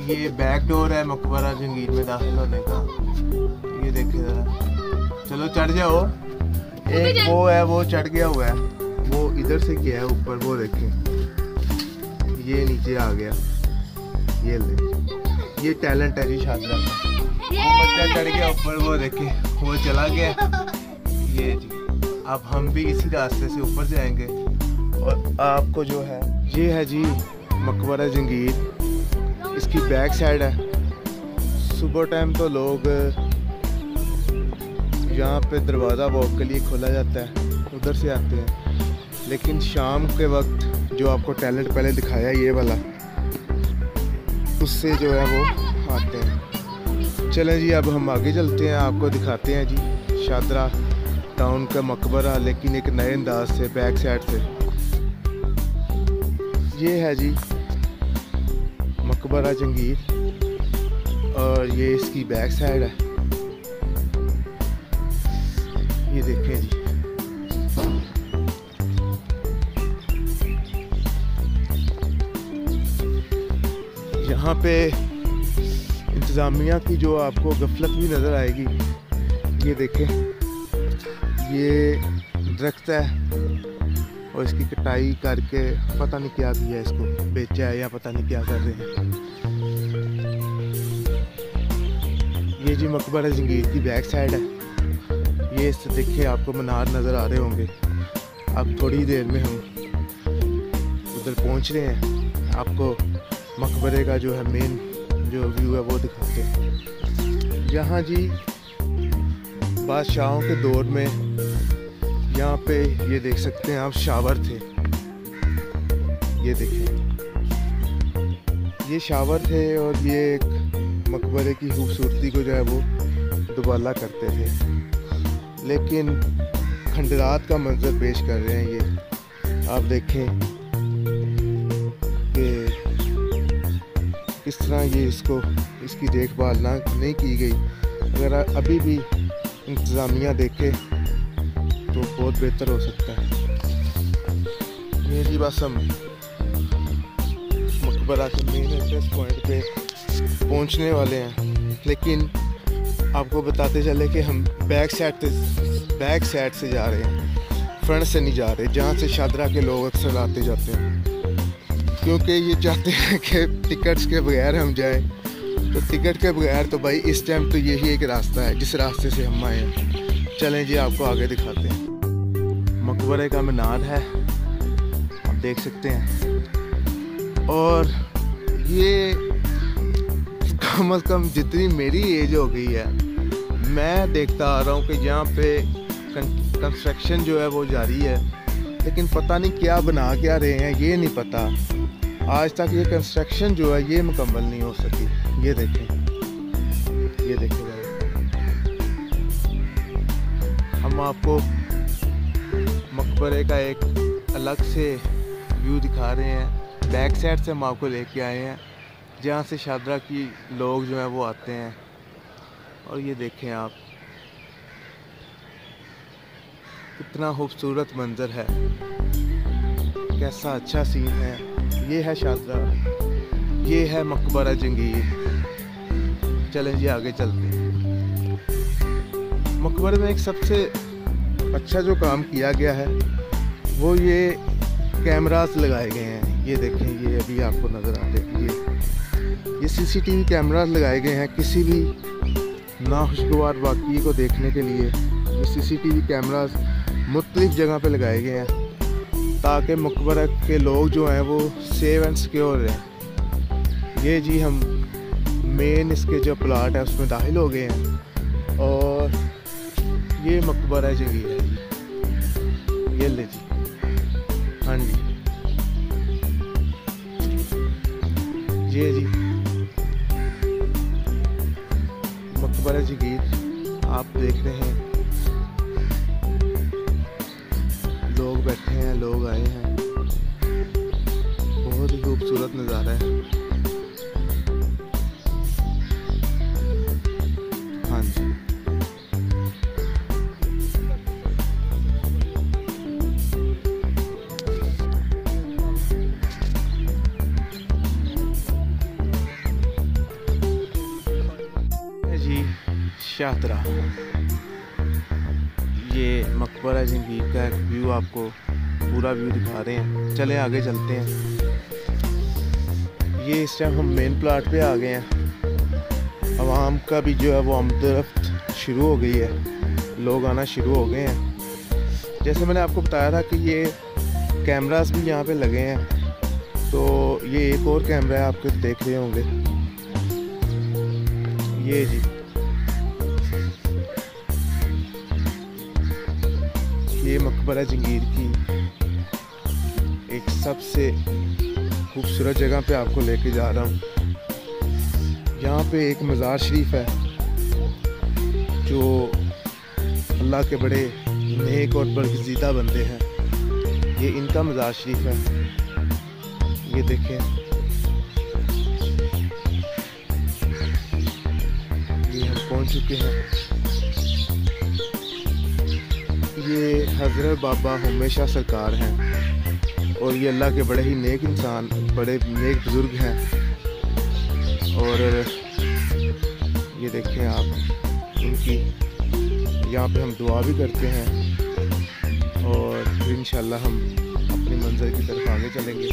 ये back door है मकबरा जंगीर में दाखिल होने का। ये देखिए जरा, चलो चढ़ जाओ। एक वो है, वो चढ़ गया हुआ है, वो इधर से गया है ऊपर, वो देखें ये नीचे आ गया। ये ले, ये टैलेंट है जी शादरा का। वो बच्चा चढ़ गया ऊपर, वो देखे वो चला गया। ये जी, अब हम भी इसी रास्ते से ऊपर जाएंगे। और आपको जो है, ये है जी मकबरा जंगीर, इसकी बैक साइड है। सुबह टाइम तो लोग यहाँ पे दरवाज़ा वॉक के लिए खोला जाता है, उधर से आते हैं। लेकिन शाम के वक्त जो आपको टैलेंट पहले दिखाया ये वाला, उससे जो है वो आते हैं। चलें जी, अब हम आगे चलते हैं, आपको दिखाते हैं जी शादरा टाउन का मकबरा, लेकिन एक नए अंदाज से, बैक साइड से। ये है जी मकबरा जंगीर और ये इसकी बैक साइड है। ये देखें जी, यहाँ पे इंतज़ामिया की जो आपको गफलत भी नज़र आएगी। ये देखें, ये दरख्त है और इसकी कटाई करके पता नहीं क्या किया है, इसको बेचा है या पता नहीं क्या कर रहे हैं। ये जी मकबरा जंगीर की बैक साइड है। ये इससे देखिए आपको मीनार नज़र आ रहे होंगे। अब थोड़ी देर में हम उधर पहुंच रहे हैं, आपको मकबरे का जो है मेन जो व्यू है वो दिखाते हैं। यहाँ जी बादशाहों के दौर में यहाँ पे ये देख सकते हैं आप, शावर थे। ये देखिए, ये शावर थे और ये एक मकबरे की खूबसूरती को जो है वो दुबाला करते थे। लेकिन खंडरात का मंजर पेश कर रहे हैं ये। आप देखें कि किस तरह ये इसकी देखभाल नहीं की गई। अगर अभी भी इंतज़ामिया देखे तो बहुत बेहतर हो सकता है। ये जी बस हम मकबरा के मेन एंट्रेंस पॉइंट पे पहुंचने वाले हैं, लेकिन आपको बताते चले कि हम बैक साइड से जा रहे हैं, फ्रंट से नहीं जा रहे, जहाँ से शादरा के लोग अक्सर आते जाते हैं, क्योंकि ये चाहते हैं कि टिकट्स के बगैर हम जाएं। तो टिकट के बगैर तो भाई इस टाइम तो यही एक रास्ता है जिस रास्ते से हम आए हैं। चलें जी, आपको आगे दिखाते हैं। मकबरे का मीनार है, आप देख सकते हैं। और ये कम से कम जितनी मेरी एज हो गई है, मैं देखता आ रहा हूँ कि यहाँ पे कंस्ट्रक्शन जो है वो जारी है, लेकिन पता नहीं क्या बना क्या रहे हैं ये नहीं पता। आज तक ये कंस्ट्रक्शन जो है ये मुकम्मल नहीं हो सकी। ये देखें, ये देखें हम आपको मकबरे का एक अलग से व्यू दिखा रहे हैं। बैक साइड से हम आपको लेके आए हैं, जहाँ से शादरा की लोग जो हैं वो आते हैं। और ये देखें आप, कितना खूबसूरत मंजर है, कैसा अच्छा सीन है। ये है शादरा, ये है मकबरा जंगीर। चलें जी, आगे चलते हैं। मकबरे में एक सबसे अच्छा जो काम किया गया है वो ये कैमरास लगाए गए हैं। ये देखें, ये अभी आपको नज़र आ रहे हैं, ये सीसीटीवी कैमरास लगाए गए हैं। किसी भी नाखुशगवार वाक़ये को देखने के लिए ये सीसीटीवी कैमरास मुख्तलिफ़ जगह पे लगाए गए हैं, ताकि मकबरा के लोग जो हैं वो सेफ एंड सिक्योर रहें। ये जी हम मेन इसके जो प्लाट है उसमें दाखिल हो गए हैं और ये मकबरा जंगीर है जी। ये ले जी, हाँ जी, ये जी मकबरा जंगीर आप देख रहे हैं। लोग बैठे हैं, लोग आए हैं, बहुत ही खूबसूरत नज़ारा है। हाँ जी, शाहतरा। ये मकबरा जंगीर का एक व्यू, आपको पूरा व्यू दिखा रहे हैं। चलें आगे चलते हैं। ये इस टाइम हम मेन प्लाट पे आ गए हैं। आवाम का भी जो है वो आमदरफ्त शुरू हो गई है, लोग आना शुरू हो गए हैं। जैसे मैंने आपको बताया था कि ये कैमरास भी यहाँ पे लगे हैं, तो ये एक और कैमरा है, आपको देख रहे होंगे। ये जी, ये मकबरा जंगीर की एक सबसे खूबसूरत जगह पे आपको लेके जा रहा हूँ। यहाँ पे एक मज़ार शरीफ है जो अल्लाह के बड़े नेक और बरगज़ीदा बंदे हैं। ये इनका मज़ार शरीफ है। ये देखें, ये हम पहुँच चुके हैं। ये हज़रत बाबा हमेशा सरकार हैं और ये अल्लाह के बड़े ही नेक इंसान, बड़े नेक बुज़ुर्ग हैं। और ये देखें आप, इनकी यहाँ पे हम दुआ भी करते हैं और फिर इंशाल्लाह हम अपनी मंज़िल की तरफ आगे चलेंगे।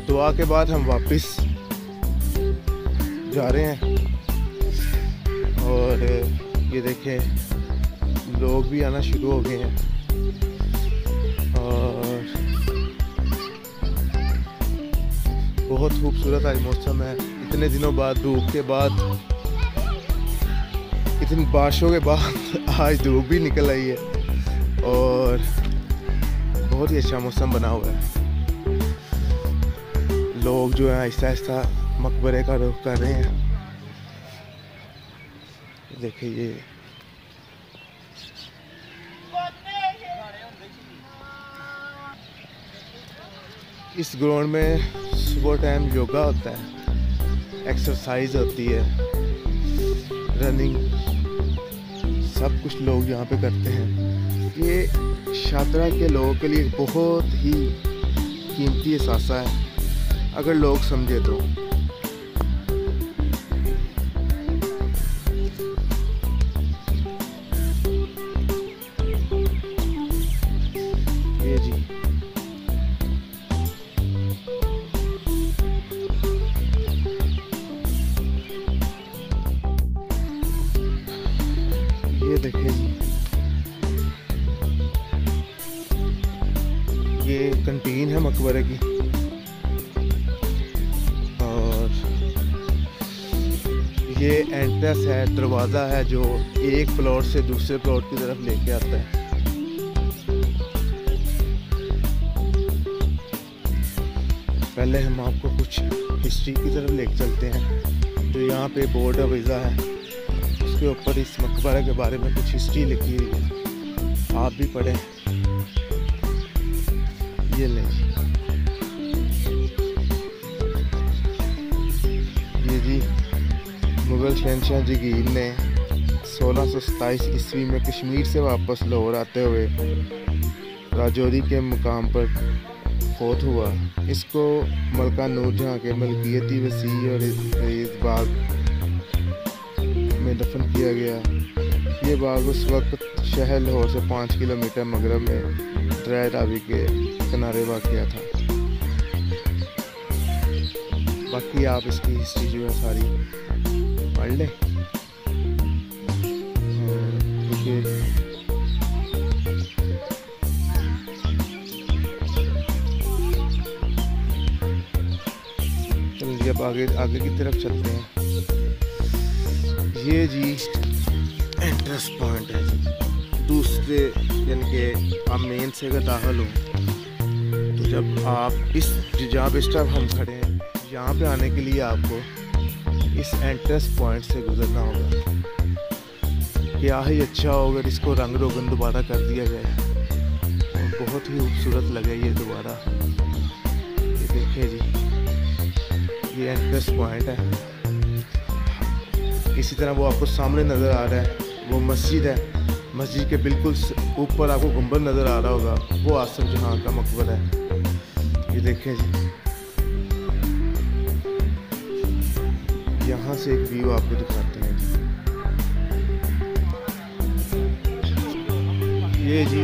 दुआ के बाद हम वापस जा रहे हैं और ये देखें लोग भी आना शुरू हो गए हैं। और बहुत खूबसूरत आज मौसम है। इतने दिनों बाद, धूप के बाद, इतनी बारिशों के बाद आज धूप भी निकल आई है और बहुत ही अच्छा मौसम बना हुआ है। लोग जो है आहिस्ता आहिस्ता मकबरे का रुख कर रहे हैं। देखिए ये इस ग्राउंड में सुबह टाइम योगा होता है, एक्सरसाइज होती है, रनिंग, सब कुछ लोग यहाँ पे करते हैं। ये शाहतरा के लोगों के लिए बहुत ही कीमती एहसास है अगर लोग समझे तो। ये जी, ये देखिए जी, ये कंटीन है मकबरे की और ये एंट्रेंस है, दरवाज़ा है जो एक प्लॉट से दूसरे प्लॉट की तरफ लेके आता है। पहले हम आपको कुछ हिस्ट्री की तरफ लेके चलते हैं। जो यहाँ पे बोर्ड ऑफ वीज़ा है उसके ऊपर इस मकबरे के बारे में कुछ हिस्ट्री लिखी हुई है, आप भी पढ़ें। ये लें, ये जी, मुग़ल शहंशाह जहांगीर ने 1627 ईस्वी में कश्मीर से वापस लाहौर आते हुए राजौरी के मुकाम पर फौत हुआ। इसको मलका नूरजहां के मलकियती वसी और इस बाग में दफन किया गया। ये बाग उस वक्त शहर लाहौर से 5 किलोमीटर मगरब में दरिया रावी के किनारे वाक़या था। बाकी आप इसकी हिस्ट्री जो है सारी पढ़ लें। चलिए अब आगे की तरफ चलते हैं। ये जी एंट्रेंस पॉइंट है जी, दूसरे यानी कि आप मेन से अगर दाखिल हो तो जब आप इस जहाँ पे स्टॉप हम खड़े हैं यहाँ पे आने के लिए आपको इस एंट्रेंस पॉइंट से गुजरना होगा। क्या ही अच्छा हो अगर इसको रंग रोगन दोबारा कर दिया जाए, और बहुत ही खूबसूरत लगे ये दोबारा। ये देखिए जी, ये एंट्रेंस पॉइंट है। इसी तरह वो आपको सामने नज़र आ रहा है, वो मस्जिद है। मस्जिद के बिल्कुल ऊपर आपको गुंबद नज़र आ रहा होगा, वो आसिफ जहां का मकबरा है। ये देखें जी, यहाँ से एक व्यू आपको दिखाते हैं जी।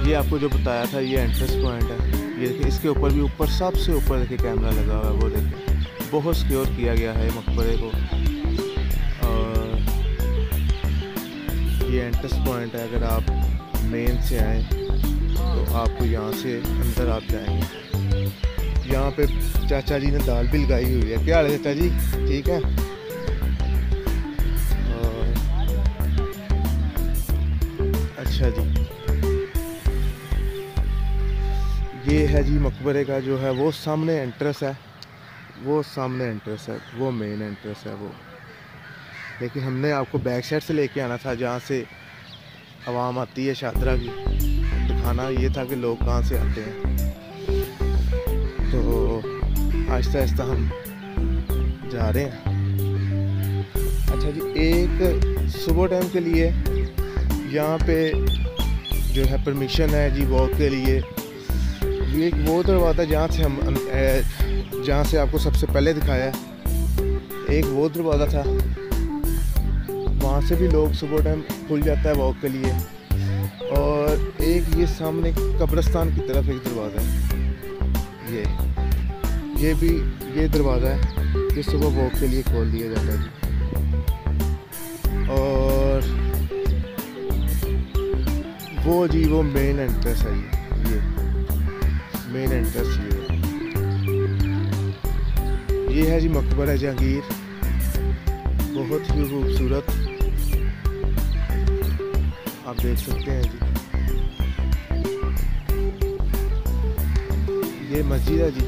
ये आपको जो बताया था ये एंट्रेंस पॉइंट है। ये देखिए, इसके ऊपर भी ऊपर सबसे ऊपर देखिए कैमरा लगा हुआ है, वो देखिए बहुत सिक्योर किया गया है मकबरे को। और ये एंट्रेंस पॉइंट है, अगर आप मेन से आए तो आपको यहाँ से अंदर आप जाएंगे। यहाँ पे चाचा जी ने दाल भी लगाई हुई है। क्या हाल है चाचा जी, ठीक है? और अच्छा जी, ये है जी मकबरे का जो है वो सामने एंट्रेंस है, वो सामने एंट्रेंस है, वो मेन एंट्रेंस है वो। लेकिन हमने आपको बैक साइड से लेके आना था, जहाँ से आवाम आती है शादरा की। दिखाना ये था कि लोग कहाँ से आते हैं। तो आहिस्ता आहिस्ता हम जा रहे हैं। अच्छा जी, एक सुबह टाइम के लिए यहाँ पे जो है परमिशन है जी वॉक के लिए। ये एक वो दरवाज़ा जहाँ से आपको सबसे पहले दिखाया है, एक वो दरवाज़ा था, वहाँ से भी लोग सुबह टाइम खुल जाता है वॉक के लिए। और एक ये सामने कब्रिस्तान की तरफ एक दरवाज़ा है, ये भी ये दरवाज़ा है जो सुबह वॉक के लिए खोल दिया जाता है जी। और वो जी वो मेन एंट्रेंस है जी, ये मेन एंट्रेंस ये है जी मकबरा जहांगीर, बहुत ही खूबसूरत आप देख सकते हैं जी। ये मस्जिद है जी,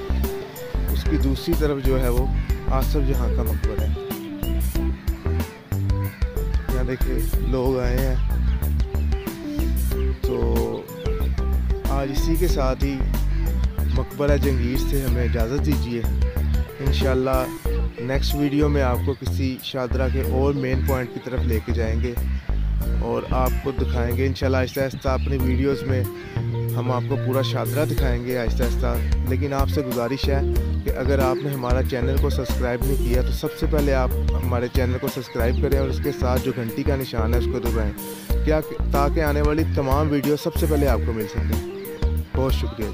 उसकी दूसरी तरफ जो है वो आसफ जहां का मकबरा है। यहाँ देखिए लोग आए हैं। तो आज इसी के साथ ही मकबरा जहांगीर से हमें इजाज़त दीजिए। इंशाल्लाह नेक्स्ट वीडियो में आपको किसी शादरा के और मेन पॉइंट की तरफ लेके जाएंगे और आपको दिखाएंगे इंशाल्लाह आहिस्ता आहिस्ता। अपनी वीडियोस में हम आपको पूरा शादरा दिखाएंगे आहिस्ता आहिस्ता। लेकिन आपसे गुजारिश है कि अगर आपने हमारा चैनल को सब्सक्राइब नहीं किया तो सबसे पहले आप हमारे चैनल को सब्सक्राइब करें और उसके साथ जो घंटी का निशान है उसको दबाएँ, ताकि आने वाली तमाम वीडियो सबसे पहले आपको मिल सकें। बहुत शुक्रिया।